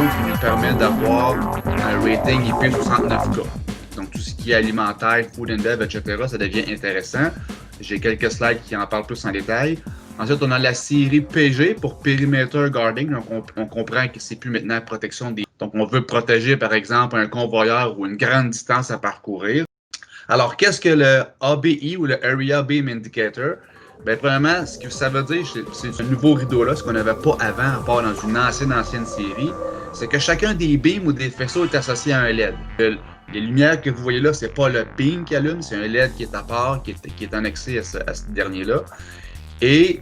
Qui nous permet d'avoir un rating IP69K. Donc, tout ce qui est alimentaire, food and bev, etc., ça devient intéressant. J'ai quelques slides qui en parlent plus en détail. Ensuite, on a la série PG pour Perimeter Guarding. Donc, on comprend que c'est plus maintenant protection des... Donc, on veut protéger, par exemple, un convoyeur ou une grande distance à parcourir. Alors, qu'est-ce que le ABI ou le Area Beam Indicator? Bien, premièrement, ce que ça veut dire, c'est ce nouveau rideau-là, ce qu'on n'avait pas avant, à part dans une ancienne série, c'est que chacun des beams ou des faisceaux est associé à un LED. Les lumières que vous voyez là, c'est pas le beam qui allume, c'est un LED qui est à part, qui est annexé à ce dernier-là. Et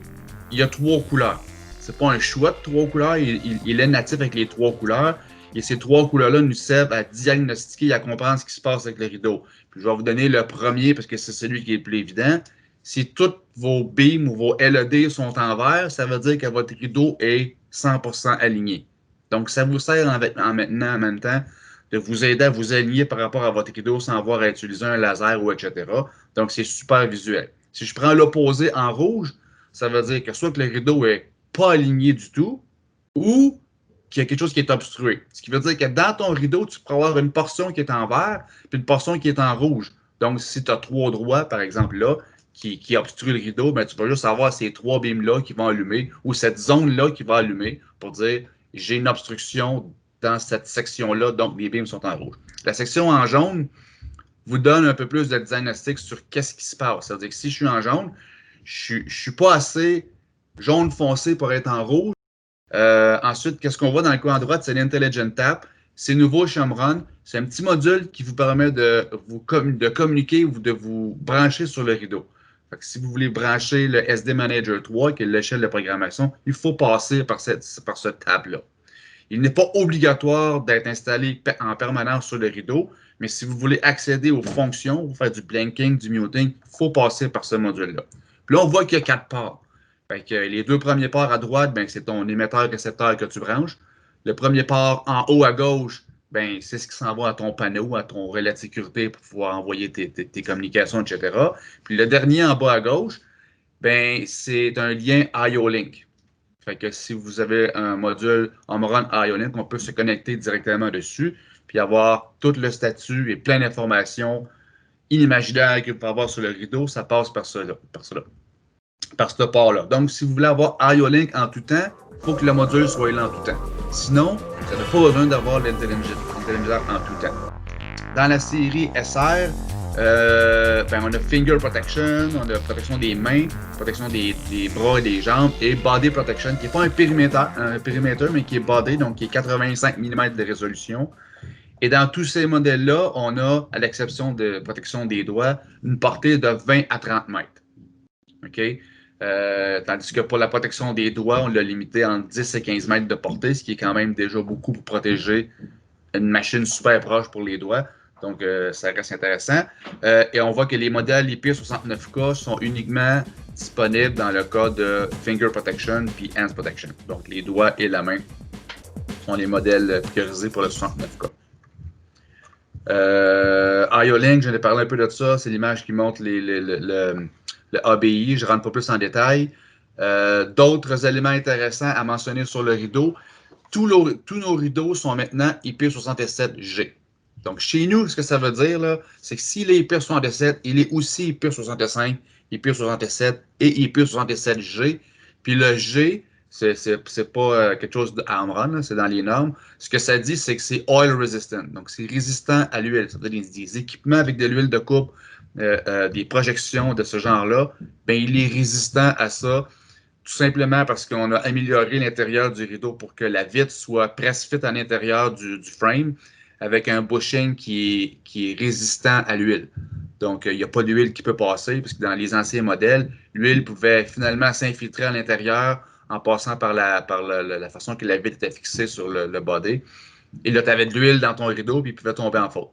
il y a 3 couleurs. C'est pas un choix de 3 couleurs, il est natif avec les 3 couleurs. Et ces 3 couleurs-là nous servent à diagnostiquer et à comprendre ce qui se passe avec le rideau. Puis je vais vous donner le premier parce que c'est celui qui est le plus évident. Si tous vos beams ou vos LED sont en vert, ça veut dire que votre rideau est 100% aligné. Donc, ça vous sert en même temps de vous aider à vous aligner par rapport à votre rideau sans avoir à utiliser un laser ou etc. Donc, c'est super visuel. Si je prends l'opposé en rouge, ça veut dire que soit que le rideau n'est pas aligné du tout ou qu'il y a quelque chose qui est obstrué. Ce qui veut dire que dans ton rideau, tu pourras avoir une portion qui est en vert puis une portion qui est en rouge. Donc, si tu as 3 droits, par exemple là, qui obstrue le rideau, ben, tu vas juste avoir ces 3 beams-là qui vont allumer ou cette zone-là qui va allumer pour dire j'ai une obstruction dans cette section-là, donc les beams sont en rouge. La section en jaune vous donne un peu plus de diagnostic sur qu'est-ce qui se passe. C'est-à-dire que si je suis en jaune, je ne suis pas assez jaune foncé pour être en rouge. Ensuite, qu'est-ce qu'on voit dans le coin à droite? C'est l'Intelligent Tap. C'est nouveau chez Omron. C'est un petit module qui vous permet de communiquer ou de vous brancher sur le rideau. Fait que si vous voulez brancher le SD Manager 3, qui est l'échelle de programmation, il faut passer par ce tab-là. Il n'est pas obligatoire d'être installé en permanence sur le rideau, mais si vous voulez accéder aux fonctions, vous faire du blinking, du muting, il faut passer par ce module-là. Puis là, on voit qu'il y a 4 ports. Fait que les 2 premiers ports à droite, ben, c'est ton émetteur-récepteur que tu branches. Le premier port en haut à gauche, ben, c'est ce qui s'en va à ton panneau, à ton relais de sécurité pour pouvoir envoyer tes communications, etc. Puis le dernier en bas à gauche, ben, c'est un lien IO-Link. Fait que si vous avez un module Omron IO-Link, on peut se connecter directement dessus puis avoir tout le statut et plein d'informations inimaginables que vous pouvez avoir sur le rideau, ça passe par cela, par ce port-là. Donc, si vous voulez avoir IO-Link en tout temps, il faut que le module soit là en tout temps. Sinon, vous n'avez pas besoin d'avoir l'intelligence en tout temps. Dans la série SR, ben on a Finger Protection, on a protection des mains, protection des bras et des jambes, et Body Protection, qui n'est pas un périmètre, mais qui est body, donc qui est 85 mm de résolution. Et dans tous ces modèles-là, on a, à l'exception de protection des doigts, une portée de 20 à 30 mètres. OK? Tandis que pour la protection des doigts, on l'a limité entre 10 et 15 mètres de portée, ce qui est quand même déjà beaucoup pour protéger une machine super proche pour les doigts. Donc, ça reste intéressant. Et on voit que les modèles IP69K sont uniquement disponibles dans le cas de Finger Protection puis Hands Protection. Donc, les doigts et la main sont les modèles priorisés pour le 69K. IO-Link, j'en ai parlé un peu de ça. C'est l'image qui montre le ABI. Je ne rentre pas plus en détail. D'autres éléments intéressants à mentionner sur le rideau. Tous nos rideaux sont maintenant IP67G. Donc, chez nous, ce que ça veut dire, c'est que s'il est IP67, il est aussi IP65, IP67 et IP67G. Puis le G, c'est pas quelque chose d'Omron, c'est dans les normes. Ce que ça dit, c'est que c'est oil resistant. Donc, c'est résistant à l'huile. Ça veut dire des équipements avec de l'huile de coupe, des projections de ce genre-là, ben, il est résistant à ça. Tout simplement parce qu'on a amélioré l'intérieur du rideau pour que la vitre soit presque fit à l'intérieur du frame avec un bushing qui est résistant à l'huile. Donc, il n'y a pas d'huile qui peut passer parce que dans les anciens modèles, l'huile pouvait finalement s'infiltrer à l'intérieur en passant par la façon que la vitre était fixée sur le body. Et là, tu avais de l'huile dans ton rideau, puis il pouvait tomber en faute.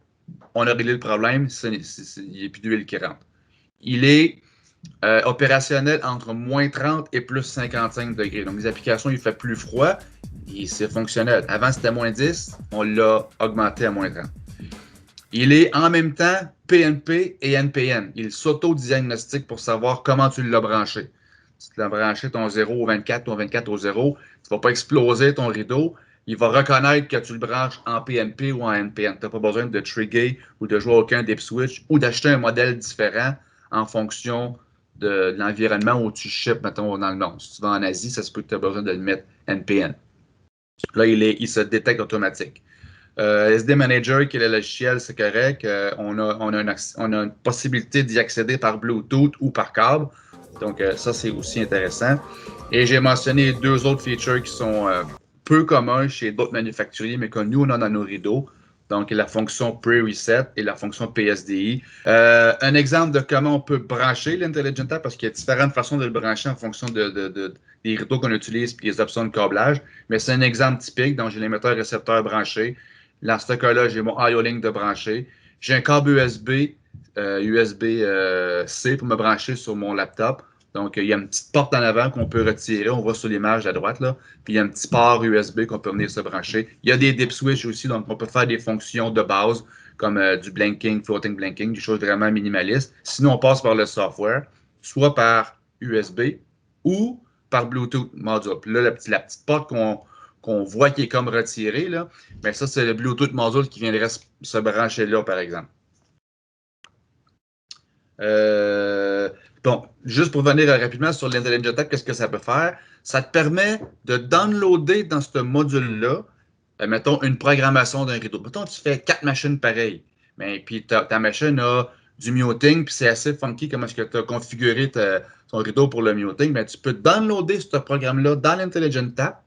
On a réglé le problème, il n'y a plus d'huile qui rentre. Il est opérationnel entre moins 30 et plus 55 degrés. Donc, les applications, il fait plus froid et c'est fonctionnel. Avant, c'était moins 10, on l'a augmenté à moins 30. Il est en même temps PNP et NPN. Il s'auto-diagnostique pour savoir comment tu l'as branché. Si tu l'as branché ton 0 au 24, ton 24 au 0, tu ne vas pas exploser ton rideau. Il va reconnaître que tu le branches en PNP ou en NPN. Tu n'as pas besoin de trigger ou de jouer aucun dip switch ou d'acheter un modèle différent en fonction de l'environnement où tu ships, mettons, dans le monde. Si tu vas en Asie, ça se peut que tu aies besoin de le mettre NPN. Là, il se détecte automatique. SD Manager, qui est le logiciel, c'est correct. On a une possibilité d'y accéder par Bluetooth ou par câble. Donc, ça, c'est aussi intéressant. Et j'ai mentionné deux autres features qui sont peu communs chez d'autres manufacturiers, mais que nous, on a dans nos rideaux. Donc, la fonction Pre-Reset et la fonction PSDI. Un exemple de comment on peut brancher l'Intelligent Tap, parce qu'il y a différentes façons de le brancher en fonction des rideaux qu'on utilise et des options de câblage. Mais c'est un exemple typique. Donc, j'ai l'émetteur-récepteur branché. Dans ce cas-là, j'ai mon IO-Link de brancher. J'ai un câble USB-C pour me brancher sur mon laptop. Donc, il y a une petite porte en avant qu'on peut retirer. On voit sur l'image à droite, là. Puis, il y a un petit port USB qu'on peut venir se brancher. Il y a des dip switch aussi, donc on peut faire des fonctions de base comme du blinking, floating blinking, des choses vraiment minimalistes. Sinon, on passe par le software, soit par USB ou par Bluetooth module. Puis là, la petite porte qu'on voit qui est comme retirée, là, mais ça, c'est le Bluetooth module qui viendrait se brancher là, par exemple. Bon, juste pour venir rapidement sur l'Intelligent Tap, qu'est-ce que ça peut faire? Ça te permet de downloader dans ce module-là, mettons, une programmation d'un rideau. Mettons, tu fais 4 machines pareilles, mais puis ta machine a du muting, puis c'est assez funky comment est-ce que tu as configuré ton rideau pour le muting, mais tu peux downloader ce programme-là dans l'Intelligent Tap.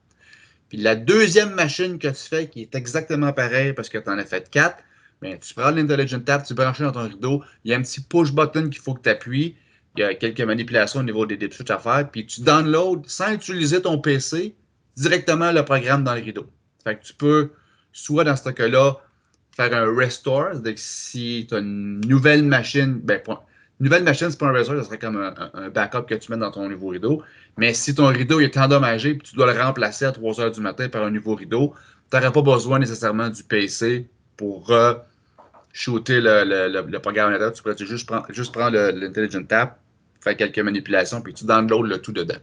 Puis la deuxième machine que tu fais, qui est exactement pareille parce que tu en as fait 4, bien, tu prends l'Intelligent Tap, tu branches dans ton rideau, il y a un petit push button qu'il faut que tu appuies, il y a quelques manipulations au niveau des dip switch à faire, puis tu downloads sans utiliser ton PC directement le programme dans le rideau. Fait que tu peux, soit dans ce cas-là, faire un restore, c'est-à-dire que si tu as une nouvelle machine, ben, une nouvelle machine, c'est pas un restore, ça serait comme un backup que tu mets dans ton nouveau rideau. Mais si ton rideau est endommagé et tu dois le remplacer à 3 heures du matin par un nouveau rideau, tu n'auras pas besoin nécessairement du PC pour shooter le programme à l'intérieur. Tu pourrais juste prendre l'Intelligent Tap, faire quelques manipulations, puis tu downloads le tout dedans.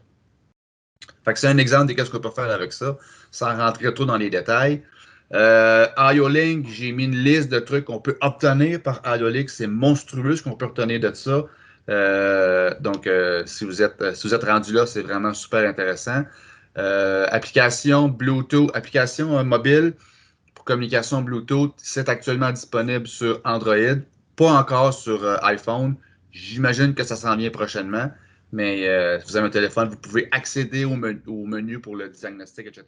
Fait que c'est un exemple de ce qu'on peut faire avec ça, sans rentrer trop dans les détails. IO-Link, j'ai mis une liste de trucs qu'on peut obtenir par IO-Link. C'est monstrueux ce qu'on peut obtenir de ça. Donc, si vous êtes rendu là, c'est vraiment super intéressant. Application Bluetooth, application mobile pour communication Bluetooth, c'est actuellement disponible sur Android, pas encore sur iPhone. J'imagine que ça s'en vient prochainement, mais si vous avez un téléphone, vous pouvez accéder au menu pour le diagnostic, etc.